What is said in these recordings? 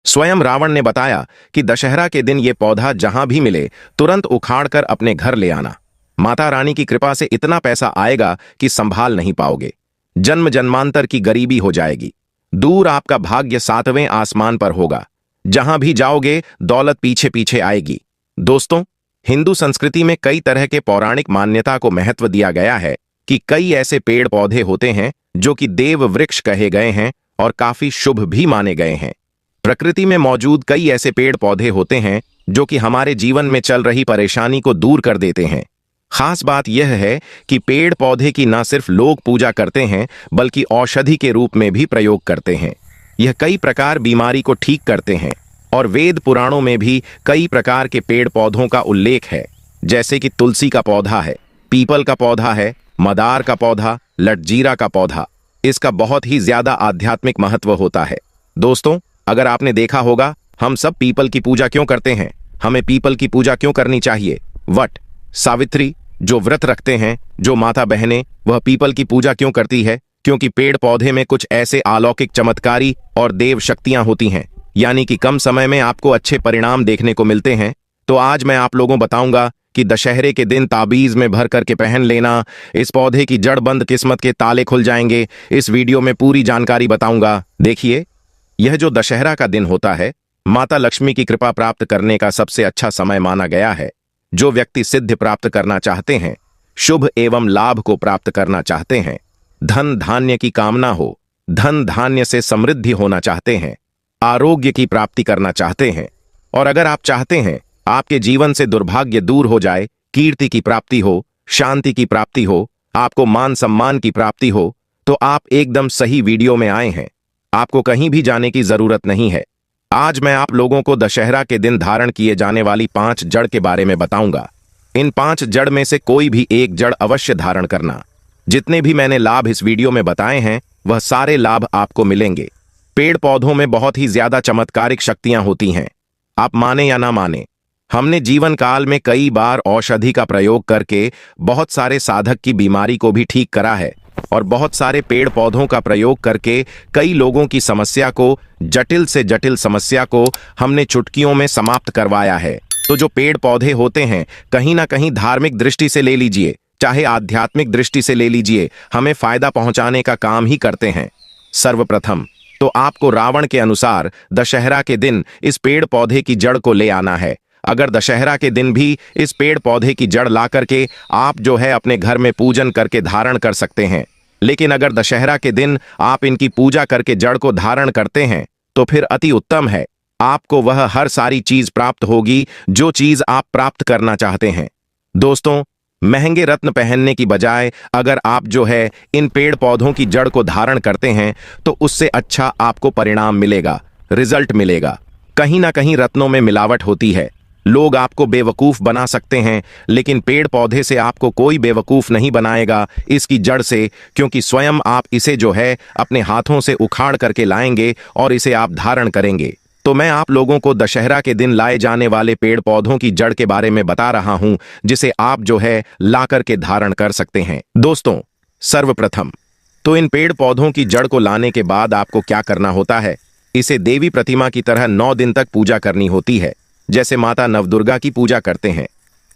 स्वयं रावण ने बताया कि दशहरा के दिन ये पौधा जहां भी मिले तुरंत उखाड़कर अपने घर ले आना। माता रानी की कृपा से इतना पैसा आएगा कि संभाल नहीं पाओगे। जन्म जन्मांतर की गरीबी हो जाएगी। दूर आपका भाग्य 7वें आसमान पर होगा। जहां भी जाओगे दौलत पीछे पीछे आएगी। दोस्तों, हिंदू संस्कृति में कई तरह के पौराणिक मान्यता को महत्व दिया गया है कि कई ऐसे पेड़ पौधे होते हैं जो कि देव वृक्ष कहे गए हैं और काफी शुभ भी माने गए हैं। प्रकृति में मौजूद कई ऐसे पेड़ पौधे होते हैं जो कि हमारे जीवन में चल रही परेशानी को दूर कर देते हैं। खास बात यह है कि पेड़ पौधे की न सिर्फ लोग पूजा करते हैं बल्कि औषधि के रूप में भी प्रयोग करते हैं। यह कई प्रकार बीमारी को ठीक करते हैं और वेद पुराणों में भी कई प्रकार के पेड़ पौधों का उल्लेख है, जैसे कि तुलसी का पौधा है, पीपल का पौधा है, मदार का पौधा, लटजीरा का पौधा। इसका बहुत ही ज्यादा आध्यात्मिक महत्व होता है। दोस्तों, अगर आपने देखा होगा हम सब पीपल की पूजा क्यों करते हैं, हमें पीपल की पूजा क्यों करनी चाहिए। वट सावित्री जो व्रत रखते हैं, जो माता बहनें, वह पीपल की पूजा क्यों करती है? क्योंकि पेड़ पौधे में कुछ ऐसे अलौकिक चमत्कारी और देव शक्तियां होती हैं, यानी कि कम समय में आपको अच्छे परिणाम देखने को मिलते हैं। तो आज मैं आप लोगों बताऊंगा कि दशहरे के दिन ताबीज में भर करके पहन लेना, इस पौधे की जड़ बंद किस्मत के ताले खुल जाएंगे। इस वीडियो में पूरी जानकारी बताऊंगा। देखिए, यह जो दशहरा का दिन होता है, माता लक्ष्मी की कृपा प्राप्त करने का सबसे अच्छा समय माना गया है। जो व्यक्ति सिद्धि प्राप्त करना चाहते हैं, शुभ एवं लाभ को प्राप्त करना चाहते हैं, धन धान्य की कामना हो, धन धान्य से समृद्धि होना चाहते हैं, आरोग्य की प्राप्ति करना चाहते हैं, और अगर आप चाहते हैं आपके जीवन से दुर्भाग्य दूर हो जाए, कीर्ति की प्राप्ति हो, शांति की प्राप्ति हो, आपको मान सम्मान की प्राप्ति हो, तो आप एकदम सही वीडियो में आए हैं। आपको कहीं भी जाने की जरूरत नहीं है। आज मैं आप लोगों को दशहरा के दिन धारण किए जाने वाली 5 जड़ के बारे में बताऊंगा। इन 5 जड़ में से कोई भी एक जड़ अवश्य धारण करना। जितने भी मैंने लाभ इस वीडियो में बताए हैं, वह सारे लाभ आपको मिलेंगे। पेड़ पौधों में बहुत ही ज्यादा चमत्कारिक शक्तियां होती हैं। आप माने या ना माने, हमने जीवन काल में कई बार औषधि का प्रयोग करके बहुत सारे साधक की बीमारी को भी ठीक करा है, और बहुत सारे पेड़ पौधों का प्रयोग करके कई लोगों की समस्या को, जटिल से जटिल समस्या को हमने चुटकियों में समाप्त करवाया है। तो जो पेड़ पौधे होते हैं, कहीं ना कहीं धार्मिक दृष्टि से ले लीजिए, चाहे आध्यात्मिक दृष्टि से ले लीजिए, हमें फायदा पहुंचाने का काम ही करते हैं। सर्वप्रथम तो आपको रावण के अनुसार दशहरा के दिन इस पेड़ पौधे की जड़ को ले आना है। अगर दशहरा के दिन भी इस पेड़ पौधे की जड़ ला करके आप जो है अपने घर में पूजन करके धारण कर सकते हैं, लेकिन अगर दशहरा के दिन आप इनकी पूजा करके जड़ को धारण करते हैं तो फिर अति उत्तम है। आपको वह हर सारी चीज प्राप्त होगी जो चीज आप प्राप्त करना चाहते हैं। दोस्तों, महंगे रत्न पहनने की बजाय अगर आप जो है इन पेड़ पौधों की जड़ को धारण करते हैं तो उससे अच्छा आपको परिणाम मिलेगा, रिजल्ट मिलेगा। कहीं ना कहीं रत्नों में मिलावट होती है, लोग आपको बेवकूफ बना सकते हैं, लेकिन पेड़ पौधे से आपको कोई बेवकूफ नहीं बनाएगा इसकी जड़ से, क्योंकि स्वयं आप इसे जो है अपने हाथों से उखाड़ करके लाएंगे और इसे आप धारण करेंगे। तो मैं आप लोगों को दशहरा के दिन लाए जाने वाले पेड़ पौधों की जड़ के बारे में बता रहा हूं, जिसे आप जो है ला करके धारण कर सकते हैं। दोस्तों, सर्वप्रथम तो इन पेड़ पौधों की जड़ को लाने के बाद आपको क्या करना होता है, इसे देवी प्रतिमा की तरह 9 दिन तक पूजा करनी होती है। जैसे माता नवदुर्गा की पूजा करते हैं,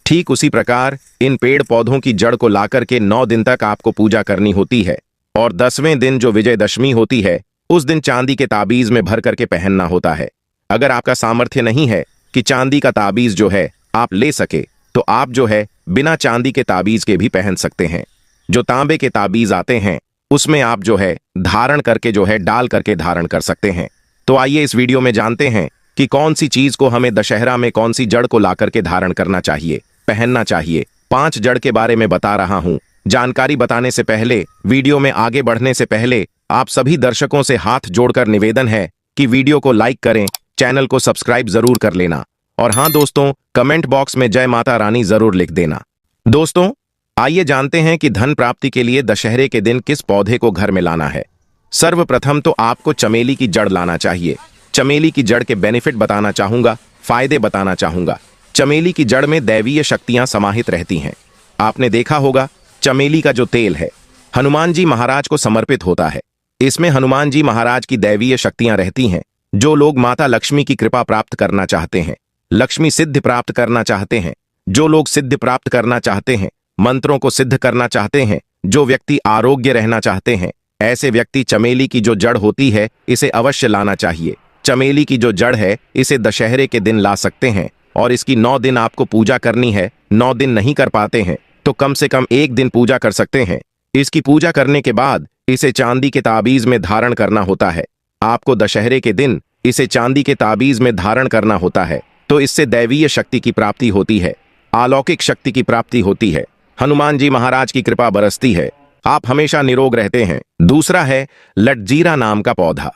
ठीक उसी प्रकार इन पेड़ पौधों की जड़ को लाकर के 9 दिन तक आपको पूजा करनी होती है। और 10वें दिन जो विजयदशमी होती है, उस दिन चांदी के ताबीज में भर करके पहनना होता है। अगर आपका सामर्थ्य नहीं है कि चांदी का ताबीज जो है आप ले सके, तो आप जो है बिना चांदी के ताबीज के भी पहन सकते हैं। जो तांबे के ताबीज आते हैं उसमें आप जो है धारण करके जो है डाल करके धारण कर सकते हैं। तो आइए इस वीडियो में जानते हैं कि कौन सी चीज को हमें दशहरा में कौन सी जड़ को ला करके धारण करना चाहिए, पहनना चाहिए। 5 जड़ के बारे में बता रहा हूं। जानकारी बताने से पहले, वीडियो में आगे बढ़ने से पहले आप सभी दर्शकों से हाथ जोड़कर निवेदन है कि वीडियो को लाइक करें, चैनल को सब्सक्राइब जरूर कर लेना, और हां दोस्तों, कमेंट बॉक्स में जय माता रानी जरूर लिख देना। दोस्तों, आइए जानते हैं कि धन प्राप्ति के लिए दशहरे के दिन किस पौधे को घर में लाना है। सर्वप्रथम तो आपको चमेली की जड़ लाना चाहिए। चमेली की जड़ के बेनिफिट बताना चाहूंगा, फायदे बताना चाहूंगा। चमेली की जड़ में दैवीय शक्तियां समाहित रहती हैं। आपने देखा होगा चमेली का जो तेल है हनुमान जी महाराज को समर्पित होता है। इसमें हनुमान जी महाराज की दैवीय शक्तियां रहती हैं। जो लोग माता लक्ष्मी की कृपा प्राप्त करना चाहते हैं, लक्ष्मी सिद्धि प्राप्त करना चाहते हैं, जो लोग सिद्धि प्राप्त करना चाहते हैं, मंत्रों को सिद्ध करना चाहते हैं, जो व्यक्ति आरोग्य रहना चाहते हैं, ऐसे व्यक्ति चमेली की जो जड़ होती है इसे अवश्य लाना चाहिए। चमेली की जो जड़ है इसे दशहरे के दिन ला सकते हैं और इसकी 9 दिन आपको पूजा करनी है। 9 दिन नहीं कर पाते हैं तो कम से कम 1 दिन पूजा कर सकते हैं। इसकी पूजा करने के बाद इसे चांदी के ताबीज में धारण करना होता है। आपको दशहरे के दिन इसे चांदी के ताबीज में धारण करना होता है, तो इससे दैवीय शक्ति की प्राप्ति होती है, अलौकिक शक्ति की प्राप्ति होती है, हनुमान जी महाराज की कृपा बरसती है, आप हमेशा निरोग रहते हैं। दूसरा है लटजीरा नाम का पौधा।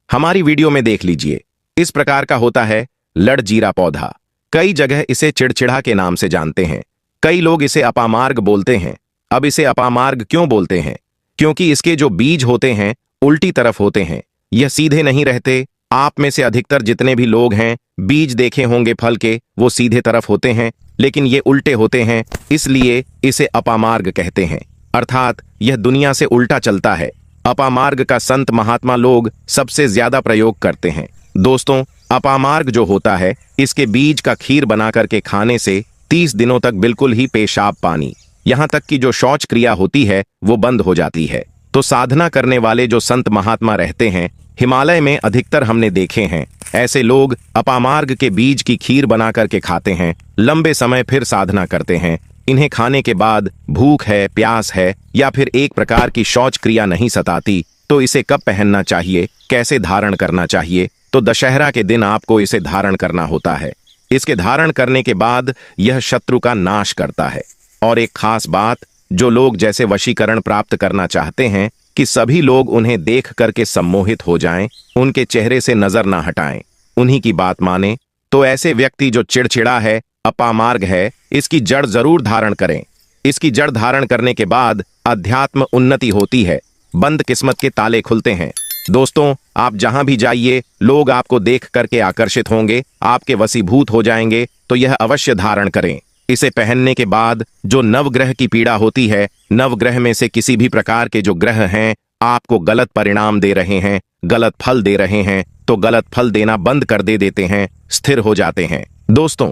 हमारी वीडियो में देख लीजिए, इस प्रकार का होता है लटजीरा पौधा। कई जगह इसे चिड़चिड़ा के नाम से जानते हैं, कई लोग इसे अपामार्ग बोलते हैं। अब इसे अपामार्ग क्यों बोलते हैं? क्योंकि इसके जो बीज होते हैं उल्टी तरफ होते हैं, यह सीधे नहीं रहते। आप में से अधिकतर जितने भी लोग हैं बीज देखे होंगे फल के, वो सीधे तरफ होते हैं, लेकिन ये उल्टे होते हैं, इसलिए इसे अपामार्ग कहते हैं। अर्थात यह दुनिया से उल्टा चलता है। अपामार्ग का संत महात्मा लोग सबसे ज्यादा प्रयोग करते हैं। दोस्तों, अपामार्ग जो होता है इसके बीज का खीर बना करके खाने से 30 दिनों तक बिल्कुल ही पेशाब पानी, यहाँ तक कि जो शौच क्रिया होती है वो बंद हो जाती है। तो साधना करने वाले जो संत महात्मा रहते हैं हिमालय में अधिकतर हमने देखे हैं, ऐसे लोग अपामार्ग के बीज की खीर बना करके खाते हैं, लंबे समय फिर साधना करते हैं। इन्हें खाने के बाद भूख है, प्यास है या फिर एक प्रकार की शौच क्रिया नहीं सताती, तो इसे कब पहनना चाहिए, कैसे धारण करना चाहिए? तो दशहरा के दिन आपको इसे धारण करना होता है। इसके धारण करने के बाद यह शत्रु का नाश करता है। और एक खास बात, जो लोग जैसे वशीकरण प्राप्त करना चाहते हैं कि सभी लोग उन्हें देख करके सम्मोहित हो जाएं, उनके चेहरे से नजर ना हटाएं, उन्हीं की बात माने, तो ऐसे व्यक्ति जो चिड़चिड़ा है, अपामार्ग है, इसकी जड़ जरूर धारण करें। इसकी जड़ धारण करने के बाद अध्यात्म उन्नति होती है, बंद किस्मत के ताले खुलते हैं। दोस्तों, आप जहां भी जाइए लोग आपको देख करके आकर्षित होंगे, आपके वशीभूत हो जाएंगे, तो यह अवश्य धारण करें। इसे पहनने के बाद जो नवग्रह की पीड़ा होती है, नवग्रह में से किसी भी प्रकार के जो ग्रह हैं आपको गलत परिणाम दे रहे हैं, गलत फल दे रहे हैं, तो गलत फल देना बंद कर देते हैं, स्थिर हो जाते हैं। दोस्तों,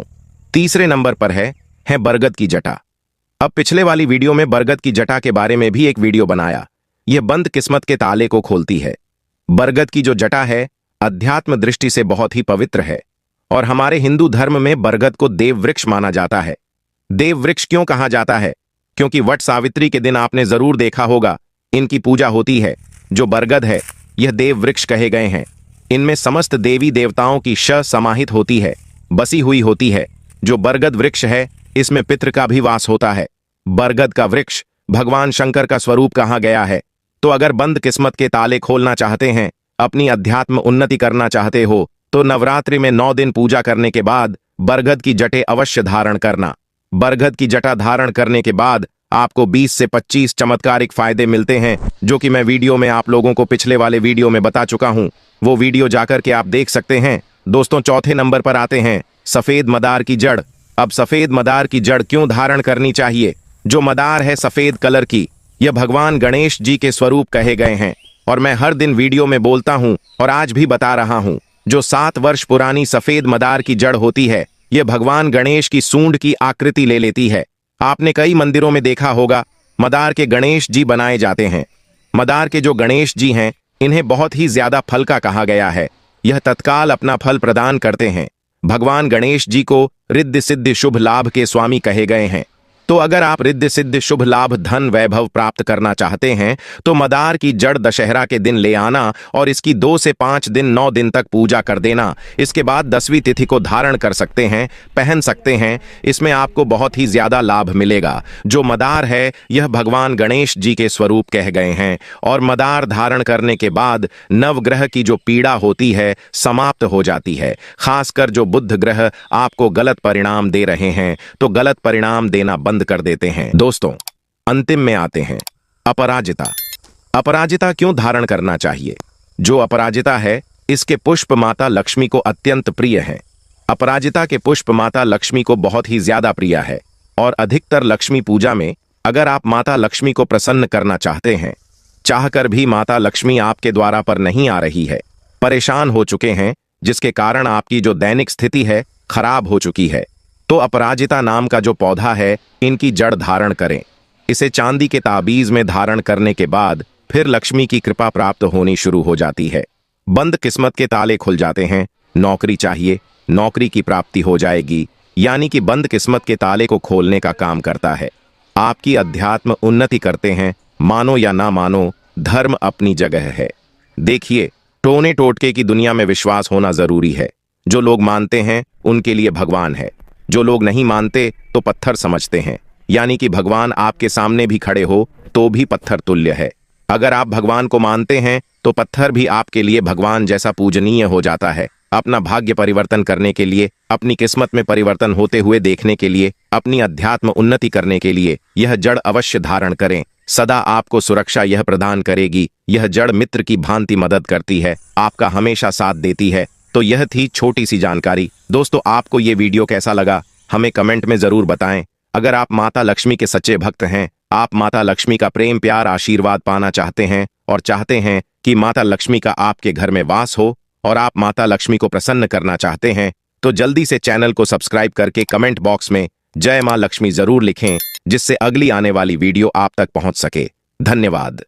तीसरे नंबर पर है बरगद की जटा। अब पिछले वाली वीडियो में बरगद की जटा के बारे में भी एक वीडियो बनाया। यह बंद किस्मत के ताले को खोलती है। बरगद की जो जटा है अध्यात्म दृष्टि से बहुत ही पवित्र है और हमारे हिंदू धर्म में बरगद को देव वृक्ष माना जाता है। देव वृक्ष क्यों कहा जाता है? क्योंकि वट सावित्री के दिन आपने जरूर देखा होगा इनकी पूजा होती है। जो बरगद है यह देव वृक्ष कहे गए हैं। इनमें समस्त देवी देवताओं की श समाहित होती है, बसी हुई होती है। जो बरगद वृक्ष है इसमें पितृ का भी वास होता है। बरगद का वृक्ष भगवान शंकर का स्वरूप कहा गया है। तो अगर बंद किस्मत के ताले खोलना चाहते हैं, अपनी अध्यात्म उन्नति करना चाहते हो, तो नवरात्रि में 9 दिन पूजा करने के बाद बरगद की जटे अवश्य धारण करना। बरगद की जटा धारण करने के बाद आपको 20 से 25 चमत्कारिक फायदे मिलते हैं, जो कि मैं वीडियो में आप लोगों को पिछले वाले वीडियो में बता चुका हूं। वो वीडियो जाकर के आप देख सकते हैं। दोस्तों, चौथे नंबर पर आते हैं सफेद मदार की जड़। अब सफेद मदार की जड़ क्यों धारण करनी चाहिए? जो मदार है सफेद कलर की, यह भगवान गणेश जी के स्वरूप कहे गए हैं और मैं हर दिन वीडियो में बोलता हूं और आज भी बता रहा हूं। जो 7 वर्ष पुरानी सफेद मदार की जड़ होती है यह भगवान गणेश की सूंड की आकृति ले लेती है। आपने कई मंदिरों में देखा होगा मदार के गणेश जी बनाए जाते हैं। मदार के जो गणेश जी हैं इन्हें बहुत ही ज्यादा फल का कहा गया है। यह तत्काल अपना फल प्रदान करते हैं। भगवान गणेश जी को रिद्धि सिद्धि शुभ लाभ के स्वामी कहे गए हैं। तो अगर आप रिद्धि सिद्धि शुभ लाभ धन वैभव प्राप्त करना चाहते हैं तो मदार की जड़ दशहरा के दिन ले आना और इसकी 2 से 5 दिन 9 दिन तक पूजा कर देना। इसके बाद 10वीं तिथि को धारण कर सकते हैं, पहन सकते हैं। इसमें आपको बहुत ही ज्यादा लाभ मिलेगा। जो मदार है यह भगवान गणेश जी के स्वरूप कह गए हैं और मदार धारण करने के बाद नवग्रह की जो पीड़ा होती है समाप्त हो जाती है। खासकर जो बुध ग्रह आपको गलत परिणाम दे रहे हैं तो गलत परिणाम देना बंद कर देते हैं। दोस्तों, अंतिम में आते हैं अपराजिता। अपराजिता क्यों धारण करना चाहिए? जो अपराजिता है इसके पुष्प माता लक्ष्मी को अत्यंत प्रिय है। अपराजिता के पुष्प माता लक्ष्मी को बहुत ही ज्यादा प्रिय है और अधिकतर लक्ष्मी पूजा में अगर आप माता लक्ष्मी को प्रसन्न करना चाहते हैं, चाहकर भी माता लक्ष्मी आपके द्वारा पर नहीं आ रही है, परेशान हो चुके हैं, जिसके कारण आपकी जो दैनिक स्थिति है खराब हो चुकी है, तो अपराजिता नाम का जो पौधा है इनकी जड़ धारण करें। इसे चांदी के ताबीज में धारण करने के बाद फिर लक्ष्मी की कृपा प्राप्त होनी शुरू हो जाती है। बंद किस्मत के ताले खुल जाते हैं। नौकरी चाहिए, नौकरी की प्राप्ति हो जाएगी, यानी कि बंद किस्मत के ताले को खोलने का काम करता है। आपकी अध्यात्म उन्नति करते हैं। मानो या ना मानो, धर्म अपनी जगह है। देखिए, टोने टोटके की दुनिया में विश्वास होना जरूरी है। जो लोग मानते हैं उनके लिए भगवान है, जो लोग नहीं मानते तो पत्थर समझते हैं, यानी कि भगवान आपके सामने भी खड़े हो तो भी पत्थर तुल्य है। अगर आप भगवान को मानते हैं तो पत्थर भी आपके लिए भगवान जैसा पूजनीय हो जाता है। अपना भाग्य परिवर्तन करने के लिए, अपनी किस्मत में परिवर्तन होते हुए देखने के लिए, अपनी अध्यात्म उन्नति करने के लिए यह जड़ अवश्य धारण करें। सदा आपको सुरक्षा यह प्रदान करेगी। यह जड़ मित्र की भांति मदद करती है, आपका हमेशा साथ देती है। तो यह थी छोटी सी जानकारी। दोस्तों, आपको ये वीडियो कैसा लगा हमें कमेंट में जरूर बताएं। अगर आप माता लक्ष्मी के सच्चे भक्त हैं, आप माता लक्ष्मी का प्रेम प्यार आशीर्वाद पाना चाहते हैं और चाहते हैं कि माता लक्ष्मी का आपके घर में वास हो और आप माता लक्ष्मी को प्रसन्न करना चाहते हैं, तो जल्दी से चैनल को सब्सक्राइब करके कमेंट बॉक्स में जय मां लक्ष्मी जरूर लिखें, जिससे अगली आने वाली वीडियो आप तक पहुंच सके। धन्यवाद।